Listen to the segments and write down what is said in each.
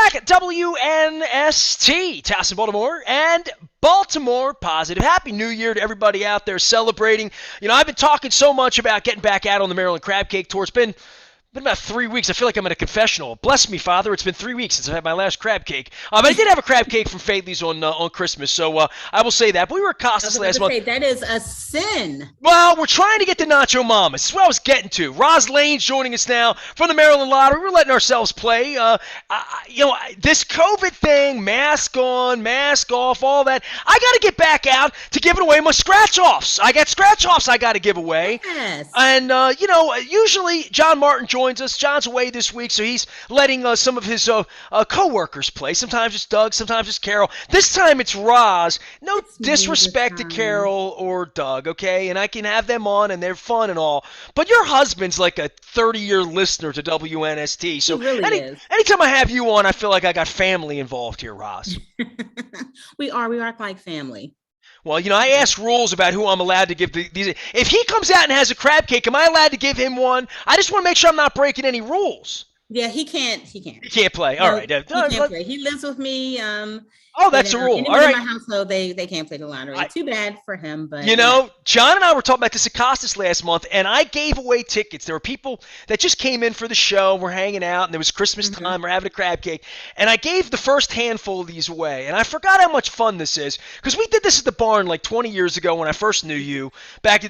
back at WNST, Towson, Baltimore, and Baltimore Positive. Happy New Year to everybody out there celebrating. I've been talking so much about getting back out on the Maryland Crab Cake Tour. It's been about 3 weeks. I feel like I'm in a confessional. Bless me, Father. It's been 3 weeks since I had my last crab cake. But I did have a crab cake from Faidley's on Christmas, so I will say that. But we were at Costas last month. That is a sin. Well, we're trying to get to Nacho Mamas. This is what I was getting to. Roz Lane's joining us now from the Maryland Lottery. We're letting ourselves play. This COVID thing, mask on, mask off, all that. I got to get back out to giving away my scratch-offs. I got scratch-offs I got to give away. Yes. And, usually John Martin joins us. John's away this week, so he's letting some of his co-workers play. Sometimes it's Doug, sometimes it's Carol. This time it's Roz. No disrespect to Carol or Doug, okay? And I can have them on, and they're fun and all. But your husband's like a 30-year listener to WNST. So he really is. Anytime I have you on, I feel like I got family involved here, Roz. We are like family. Well, I ask rules about who I'm allowed to give these. If he comes out and has a crab cake, am I allowed to give him one? I just want to make sure I'm not breaking any rules. Yeah, he can't. He can't play. All right. He can't play. He lives with me. That's a rule. All right. In my household, they can't play the lottery. Too bad for him, but John and I were talking about this at Costas last month, and I gave away tickets. There were people that just came in for the show. We're hanging out, and it was Christmas time. We're having a crab cake, and I gave the first handful of these away. And I forgot how much fun this is because we did this at the barn like 20 years ago when I first knew you, back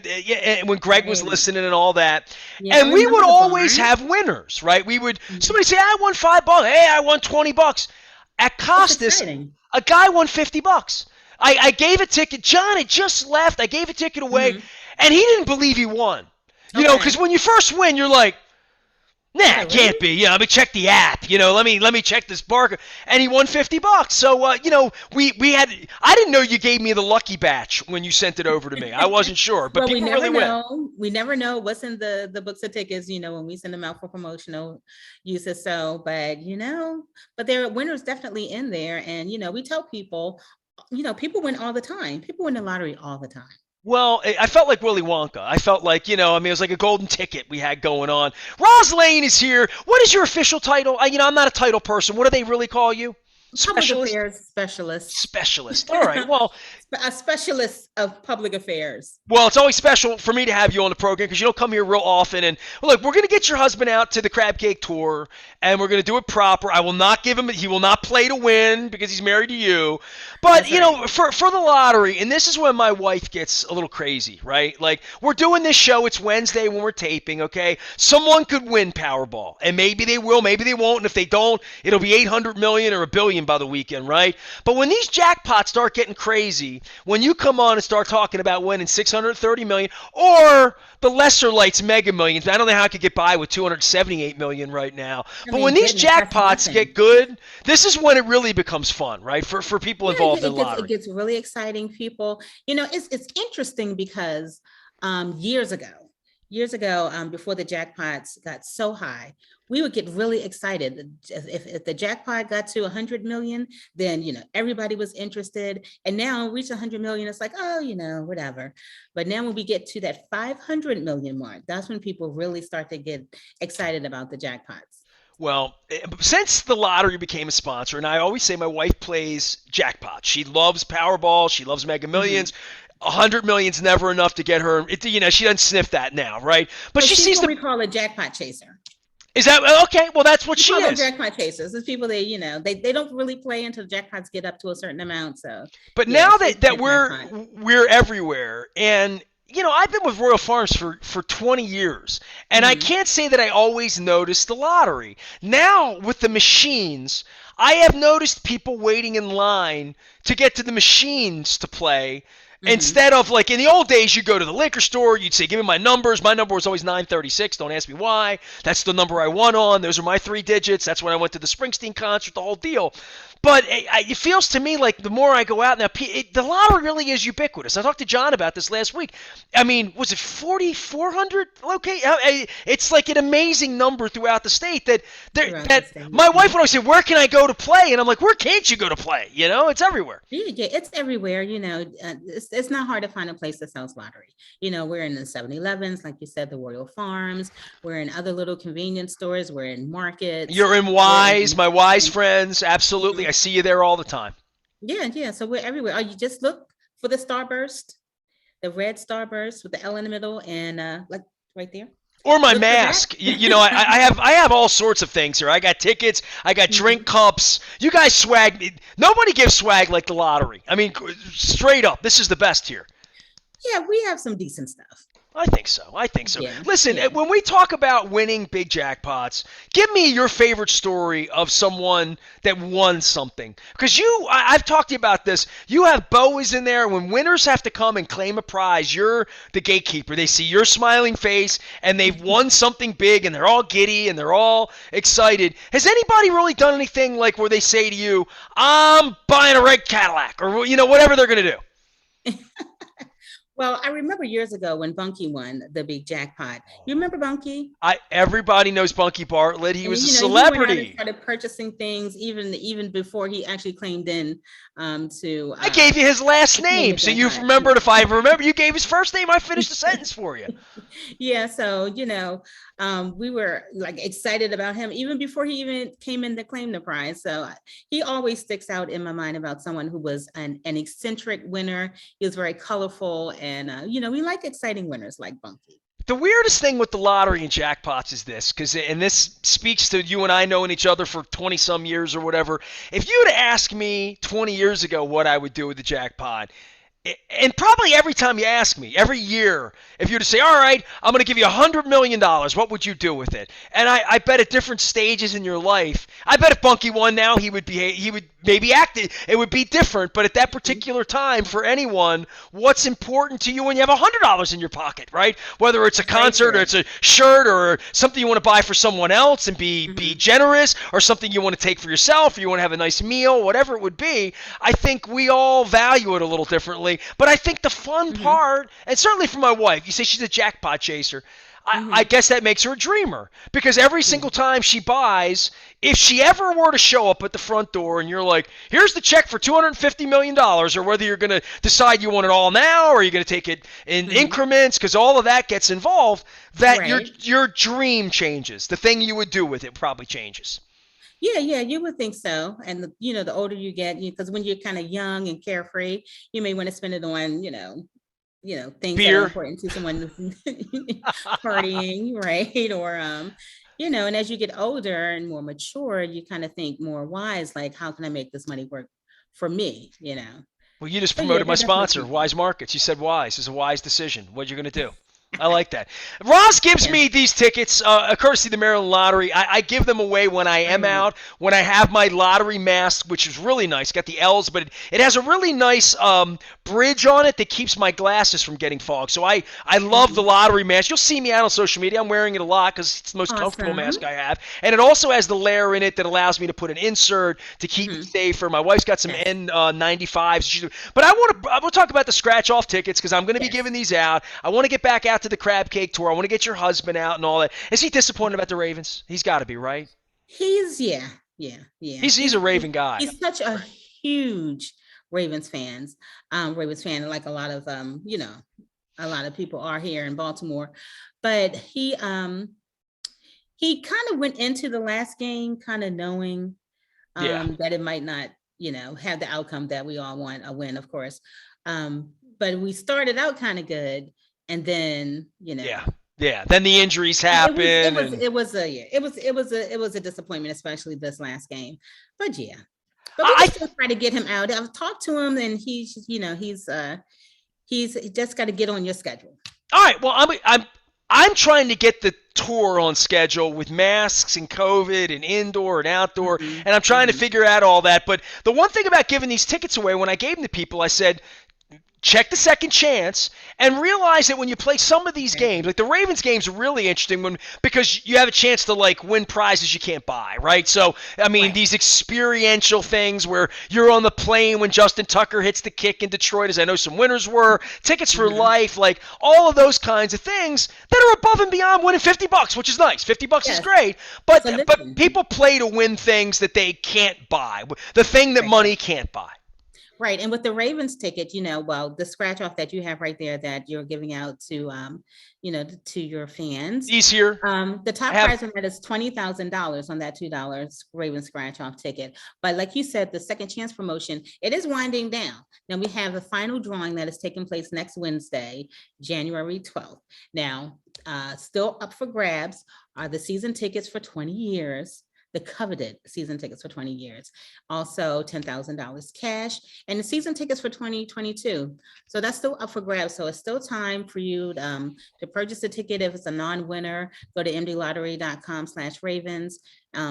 when Greg was listening and all that. Yeah, and we would always have winners, right? We would somebody say, "I won $5." Hey, I won $20. At Costas, a guy won $50. I gave a ticket. John had just left. I gave a ticket away, and he didn't believe he won. Because when you first win, you're like, nah, it can't be. Let me check the app. Let me check this barcode. And he won $50. So, we had. I didn't know you gave me the lucky batch when you sent it over to me. I wasn't sure, but people really win. We never know what's in the books of tickets. When we send them out for promotional uses. So, but there are winners definitely in there, and we tell people, people win all the time. People win the lottery all the time. Well, I felt like Willy Wonka. I felt like, it was like a golden ticket we had going on. Roz Lane is here. What is your official title? I'm not a title person. What do they really call you? Public affairs specialist. Specialist. All right. Well, a specialist of public affairs. Well, it's always special for me to have you on the program because you don't come here real often. And look, we're going to get your husband out to the crab cake tour, and we're going to do it proper. I will not give him. He will not play to win because he's married to you. But for the lottery, and this is when my wife gets a little crazy, right? Like we're doing this show. It's Wednesday when we're taping. Okay, someone could win Powerball, and maybe they will, maybe they won't. And if they don't, it'll be 800 million or $1 billion by the weekend, right? But when these jackpots start getting crazy, when you come on and start talking about winning 630 million or the lesser lights Mega Millions, I don't know how I could get by with 278 million right now. But when these jackpots get good, this is when it really becomes fun, right? For people involved in the lottery. It gets really exciting. People, it's interesting because years ago, before the jackpots got so high, we would get really excited. If the jackpot got to 100 million, then, everybody was interested. And now reach 100 million, it's like, oh, whatever. But now when we get to that 500 million mark, that's when people really start to get excited about the jackpots. Well, since the lottery became a sponsor, and I always say my wife plays jackpot. She loves Powerball. She loves Mega Millions. 100 million's never enough to get her. She doesn't sniff that now, right? But she sees what we call a jackpot chaser. Is that okay? Well, that's what she is. Jackpot chasers. It's people they don't really play until jackpots get up to a certain amount. So, but now that we're everywhere, and I've been with Royal Farms for 20 years, and I can't say that I always noticed the lottery. Now with the machines, I have noticed people waiting in line to get to the machines to play. Instead of like in the old days, you go to the liquor store, you'd say, give me my numbers. My number was always 936. Don't ask me why. That's the number I won on. Those are my 3 digits. That's when I went to the Springsteen concert, the whole deal. But it feels to me like the more I go out now, the lottery really is ubiquitous. I talked to John about this last week. I mean, was it 4,400? Okay, it's like an amazing number throughout the state that my wife would always say, where can I go to play? And I'm like, where can't you go to play? It's everywhere. Yeah, it's everywhere. it's not hard to find a place that sells lottery. You know, we're in the 7-Elevens, like you said, the Royal Farms. We're in other little convenience stores. We're in markets. You're in We're Wise, in, my Wise friends. Absolutely. I see you there all the time. yeah, yeah. So we're everywhere. Oh, you just look for the Starburst, the red Starburst with the L in the middle, and like right there. Or my Look for that. mask. I have all sorts of things here. I got tickets. I got drink Mhm. cups. You guys swag. Nobody gives swag like the lottery. I mean, straight up, this is the best here. Yeah, we have some decent stuff. I think so. I think so. Yeah, Listen, yeah. when we talk about winning big jackpots, give me your favorite story of someone that won something. Because I've talked to you about this. You have boas in there. When winners have to come and claim a prize, you're the gatekeeper. They see your smiling face and they've won something big and they're all giddy and they're all excited. Has anybody really done anything like where they say to you, I'm buying a red Cadillac, or whatever they're going to do? Well, I remember years ago when Bunky won the big jackpot. You remember Bunky? Everybody knows Bunky Bartlett. He And was a he went out and celebrity. started purchasing things even before he actually claimed in to I gave you his last to claim the name, so you've jackpot. remembered. If I remember, you gave his first name. I finished the sentence for you. Yeah, so we were like excited about him even before he even came in to claim the prize. So he always sticks out in my mind about someone who was an eccentric winner. He was very colorful, and we like exciting winners like Bunky. The weirdest thing with the lottery and jackpots is this, and this speaks to you and I knowing each other for 20 some years or whatever. If you'd asked me 20 years ago what I would do with the jackpot, and probably every time you ask me, every year, if you were to say, all right, I'm going to give you $100 million, what would you do with it? And I bet at different stages in your life, I bet if Bunky won now, he would maybe act it would be different. But at that particular time, for anyone, what's important to you when you have $100 in your pocket, right? Whether it's a concert or it's a shirt or something you want to buy for someone else and be generous, or something you want to take for yourself, or you want to have a nice meal, whatever it would be. I think we all value it a little differently. But I think the fun part, and certainly for my wife, you say she's a jackpot chaser. I guess that makes her a dreamer, because every single time she buys, if she ever were to show up at the front door and you're like, here's the check for $250 million, or whether you're going to decide you want it all now or you're going to take it in increments, because all of that gets involved, that Right. your dream changes. The thing you would do with it probably changes. Yeah, yeah, you would think so. And the older you get, because when you're kind of young and carefree, you may want to spend it on, things that are Beer. important to someone partying, right? Or and as you get older and more mature, you kind of think more wise, like how can I make this money work for me? Well, you just So yeah, promoted my that definitely sponsor, changes. Wise Markets. You said wise is a wise decision. What are you going to do? I like that. Roz gives Yeah. me these tickets, courtesy of the Maryland Lottery. I give them away when I am Right. out, when I have my lottery mask, which is really nice. Got the L's, but it has a really nice bridge on it that keeps my glasses from getting fogged. So I love the lottery mask. You'll see me out on social media. I'm wearing it a lot because it's the most comfortable Awesome. mask I have. And it also has the layer in it that allows me to put an insert to keep it safer. My wife's got some Yes. N95s. But I want to talk about the scratch-off tickets, because I'm going to be Yes. giving these out. I want to get back out to the crab cake tour. I want to get your husband out and all that. Is he disappointed about the Ravens? He's got to be, right? Yeah, yeah, yeah. He's a Raven guy. He's such a huge Ravens fan, like a lot of people are here in Baltimore. But he kind of went into the last game kind of knowing Yeah. that it might not, have the outcome that we all want, a win, of course. But we started out kind of good, and then, Yeah. Yeah. Then the injuries it happen. was it was And it was a yeah, it was a disappointment, especially this last game. But yeah, but we I can still try to get him out. I've talked to him, and he's just got to get on your schedule. All right. Well, I'm trying to get the tour on schedule with masks and COVID and indoor and outdoor, Mhm, and I'm trying to mhm. figure out all that. But the one thing about giving these tickets away, when I gave them to people, I said, check the second chance and realize that when you play some of these Right. games, like the Ravens games are really interesting because you have a chance to like win prizes you can't buy, right? So, I mean, Right. these experiential things where you're on the plane when Justin Tucker hits the kick in Detroit, as I know some winners were, tickets for Mhm. life, like all of those kinds of things that are above and beyond winning $50, which is nice. $50 is Yes. great, but So but listen, people play to win things that they can't buy, the thing that right. money can't buy. Right. And with the Ravens ticket, well, the scratch off that you have right there that you're giving out to, to your fans. These here, The I top have. prize on that is $20,000 on that $2 Raven scratch off ticket. But like you said, the second chance promotion, it is winding down. Now we have the final drawing that is taking place next Wednesday, January 12th. Now, still up for grabs are the season tickets for 20 years. The coveted season tickets for 20 years, also $10,000 cash, and the season tickets for 2022. So that's still up for grabs. So it's still time for you to purchase a ticket. If it's a non-winner, go to mdlottery.com/Ravens.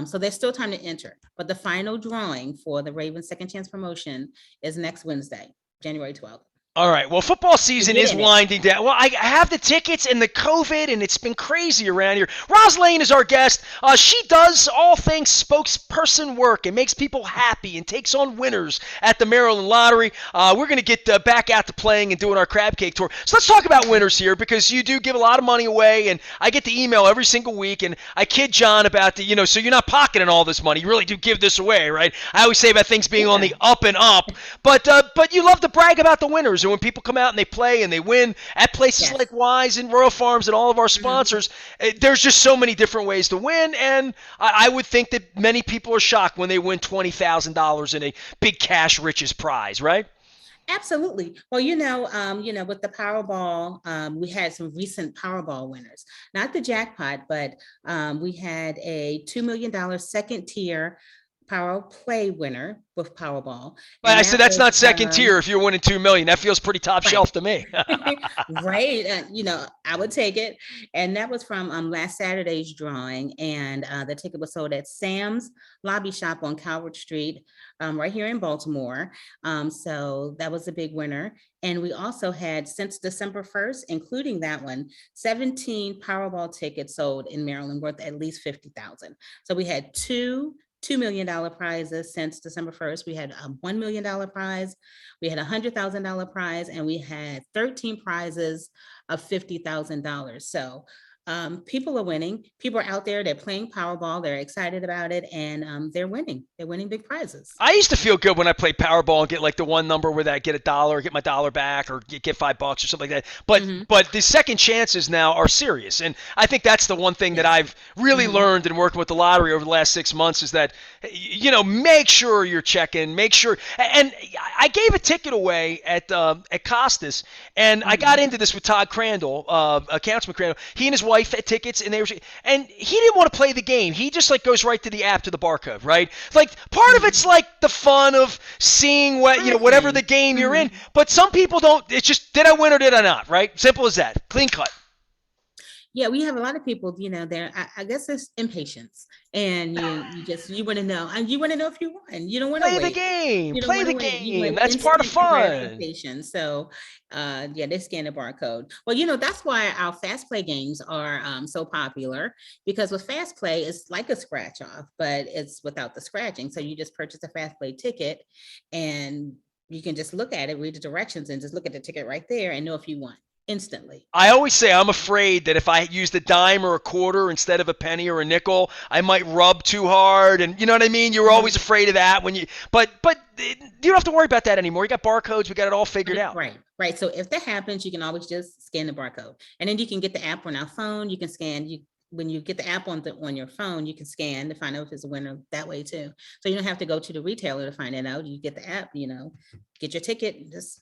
So there's still time to enter. But the final drawing for the Ravens Second Chance promotion is next Wednesday, January 12th. All right. Well, football season is Get it. winding down. Well, I have the tickets and the COVID, and it's been crazy around here. Roz Lane is our guest. She does all things spokesperson work and makes people happy and takes on winners at the Maryland Lottery. We're going to get back out to playing and doing our crab cake tour. So let's talk about winners here, because you do give a lot of money away, and I get the email every single week, and I kid John about so you're not pocketing all this money. You really do give this away, right? I always say about things being on the up and up, but you love to brag about the winners. And when people come out and they play and they win at places like Wise and Royal Farms and all of our sponsors, there's just so many different ways to win. And I would think that many people are shocked when they win $20,000 in a big cash riches prize, right? Absolutely. Well, with the Powerball, we had some recent Powerball winners, not the jackpot, but we had a $2 million second tier Power Play winner with Powerball. I said that's not second tier if you're winning $2 million. That feels pretty top shelf to me. Right. I would take it. And that was from last Saturday's drawing. And the ticket was sold at Sam's Lobby Shop on Calvert Street, right here in Baltimore. So that was a big winner. And we also had, since December 1st, including that one, 17 Powerball tickets sold in Maryland worth at least $50,000. So we had $2 million prizes since December 1st. We had a $1 million prize, we had a $100,000 prize, and we had 13 prizes of $50,000. So people are winning. People are out there, they're playing Powerball, they're excited about it, and they're winning. They're winning big prizes. I used to feel good when I played Powerball and get like the one number where I get $1, get my dollar back, or get $5 or something like that. But the second chances now are serious, and I think that's the one thing that I've really learned in working with the lottery over the last 6 months is that make sure you're checking, make sure. And I gave a ticket away at Costas, and I got into this with Todd Crandall, Councilman Crandall. He and his wife had tickets, and and he didn't want to play the game. He just goes right to the app, to the barcode, right? Like part of it's like the fun of seeing whatever the game you're in. But some people don't. It's just, did I win or did I not? Right? Simple as that. Clean cut. Yeah, we have a lot of people, there, I guess it's impatience, and you want to know, and you want to know if you won. You don't want to play wait. the game. Play the game. That's Instant part of fun. So, they scan the barcode. Well, that's why our fast play games are so popular, because with fast play, it's like a scratch off, but it's without the scratching. So you just purchase a fast play ticket, and you can just look at it, read the directions, and just look at the ticket right there and know if you won instantly. I always say I'm afraid that if I used a dime or a quarter instead of a penny or a nickel, I might rub too hard, and you know what I mean? You're always afraid of that but you don't have to worry about that anymore. You got barcodes, we got it all figured out. Right. So if that happens, you can always just scan the barcode, and then you can get the app on our phone. You can scan. When you get the app on your phone, you can scan to find out if it's a winner that way too. So you don't have to go to the retailer to find it out. You get the app, get your ticket, just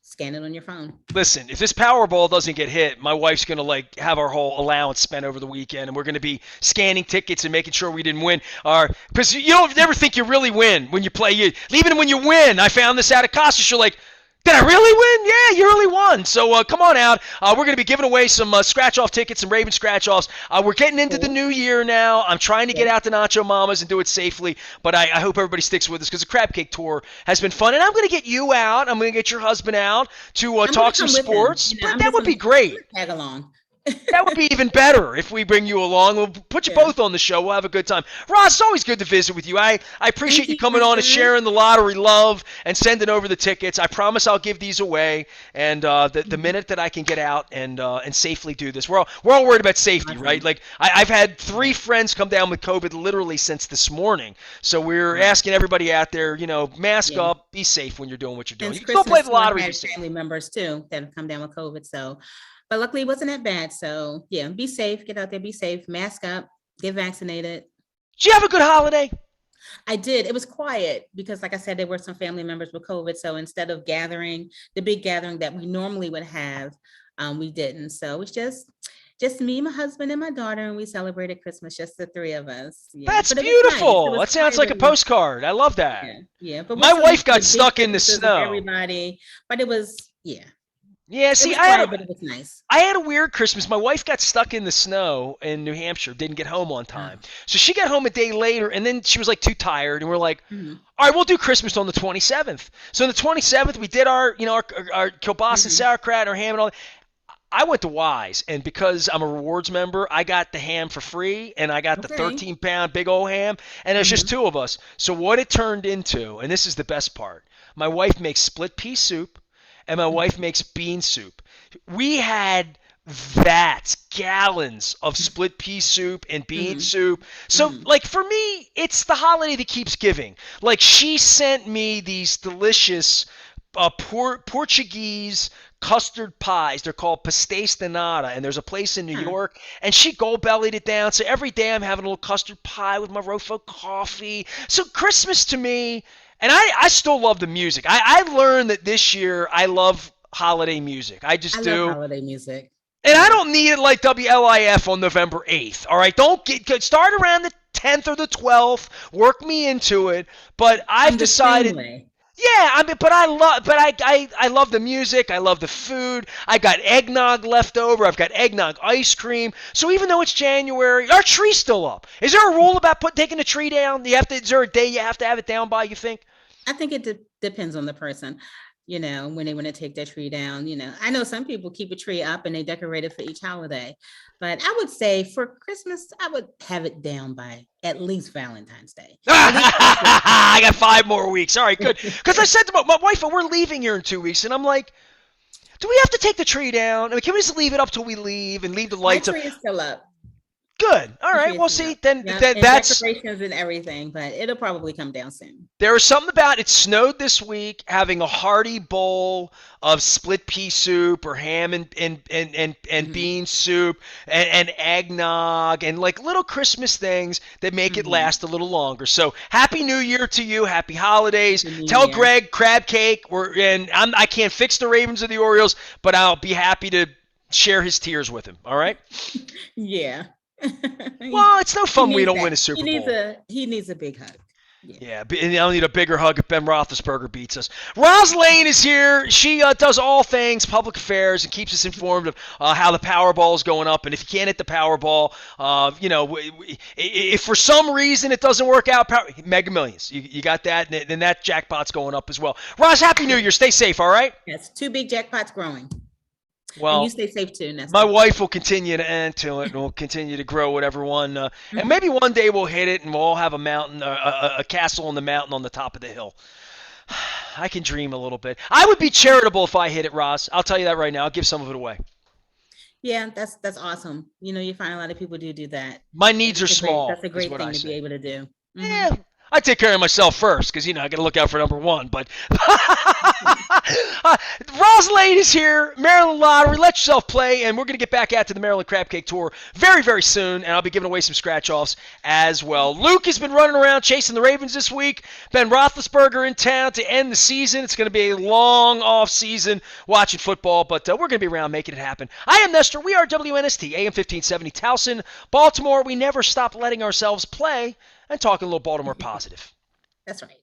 scan it on your phone. Listen, if this Powerball doesn't get hit, my wife's going to have our whole allowance spent over the weekend, and we're going to be scanning tickets and making sure we didn't win. Because you don't never think you really win when you play. Even when you win, I found this out at Costas, you're like, did I really win? Yeah, you really won. So come on out. We're going to be giving away some scratch-off tickets, some Raven scratch-offs. We're getting into the new year now. I'm trying to get out to Nacho Mama's and do it safely, but I hope everybody sticks with us because the Crab Cake Tour has been fun. And I'm going to get you out. I'm going to get your husband out to talk some sports. That would be great. Tag along. That would be even better if we bring you along. We'll put you Yeah. both on the show. We'll have a good time. Ross, it's always good to visit with you. I Thank appreciate you you, coming on and Nestor. sharing the lottery love and sending over the tickets. I promise I'll give these away. And the Mhm. minute that I can get out and safely do this, we're all worried about safety, right? Awesome. Like I've had three Yeah. friends come down with COVID literally since this morning. So we're Wow. asking everybody out there, mask Yeah. up, be safe when you're doing what you're doing. Since You can still play Christmas the too, I've lottery, be had safe. family members too that have come down with COVID. So, but luckily it wasn't that bad. So yeah, be safe, get out there, be safe, mask up, get vaccinated. Did you have a good holiday? I did. It was quiet because, like I said, there were some family members with COVID. So instead of gathering, the big gathering that we normally would have, we didn't. So it was just me, my husband, and my daughter, and we celebrated Christmas, just the three of us. Yeah, That's but it was nice. It beautiful. was That sounds like a quieter. postcard. I love that. Yeah, yeah. But My wife got with big stuck in the Christmases with snow. everybody, but it was, yeah, Yeah, it see, was quiet, but it was nice. I had a weird Christmas. My wife got stuck in the snow in New Hampshire, didn't get home on time. Oh. So she got home a day later, and then she was like too tired, and we're like, Mhm, all right, we'll do Christmas on the 27th. So on the 27th, we did our kielbasa and mhm. sauerkraut, our ham and all that. I went to Wise, and because I'm a rewards member, I got the ham for free, and I got the Okay. 13-pound big old ham, and there's just Mhm, two of us. So what it turned into, and this is the best part, my wife makes split pea soup, and my wife makes bean soup. We had vats, gallons of split pea soup and bean mhm, soup. So, mhm, like, for me, it's the holiday that keeps giving. Like, she sent me these delicious Portuguese custard pies. They're called pastéis de nata, and there's a place in New huh. York, and she gold-bellied it down. So every day I'm having a little custard pie with my Rofo coffee. So Christmas to me, and I still love the music. I learned that this year I love holiday music. I I just love do. holiday music. And I Yeah. don't need it like WLIF on November 8th. All right, don't start around the 10th or the 12th. Work me into it. But I've I'm the same decided, way. yeah, I love the music. I love the food. I got eggnog left over. I've got eggnog ice cream. So even though it's January, our tree's still up. Is there a rule about taking the tree down? Is there a day you have to have it down by? You think? I think it depends on the person, when they want to take their tree down. I know some people keep a tree up and they decorate it for each holiday, but I would say for Christmas, I would have it down by at least Valentine's Day, at least Christmas. I got 5 more weeks. All right, good. Because I said to my wife, we're leaving here in 2 weeks, and I'm like, do we have to take the tree down? I mean, can we just leave it up till we leave and leave the My lights up? tree is still up. Good. All My right. tree is Well, still see, up. then Yeah, and that's decorations and everything, but it'll probably come down soon. there is something about it. Snowed this week. Having a hearty bowl of split pea soup or ham and Hmm. bean soup and eggnog and like little Christmas things that make it Hmm. last a little longer. So happy New Year to you. Happy holidays. Happy New Tell Year. Greg crab cake. I can't fix the Ravens or the Orioles, but I'll be happy to share his tears with him. All right. Yeah. he, Well, it's no he fun we needs don't that. win a He Super needs Bowl. a big hug. Yeah. Yeah, and I'll need a bigger hug if Ben Roethlisberger beats us. Roz Lane is here. She does all things public affairs and keeps us informed of how the Powerball is going up. And if you can't hit the Powerball, if for some reason it doesn't work out, Mega Millions. You got that, and then that jackpot's going up as well. Roz, Happy New Year. Stay safe, all right? Yes, two big jackpots growing. And you Well, stay safe too, my Nestor. wife will continue to add to it, and we'll continue to grow whatever one. And Mhm. maybe one day we'll hit it, and we'll all have a mountain, a castle on the mountain on the top of the hill. I can dream a little bit. I would be charitable if I hit it, Ross. I'll tell you that right now. I'll give some of it away. Yeah, that's awesome. You find a lot of people do that. My needs are That's small, a is great what I thing to be say. able to do. Hmm. Yeah, I take care of myself first because I got to look out for number one. But Roz Lane is here, Maryland Lottery. Let yourself play, and we're going to get back out to the Maryland Crab Cake Tour very, very soon, and I'll be giving away some scratch offs as well. Luke has been running around chasing the Ravens this week. Ben Roethlisberger in town to end the season. It's going to be a long off season watching football, but we're going to be around making it happen. I am Nestor. We are WNST, AM 1570 Towson, Baltimore. We never stop letting ourselves play and talking a little Baltimore positive. That's right.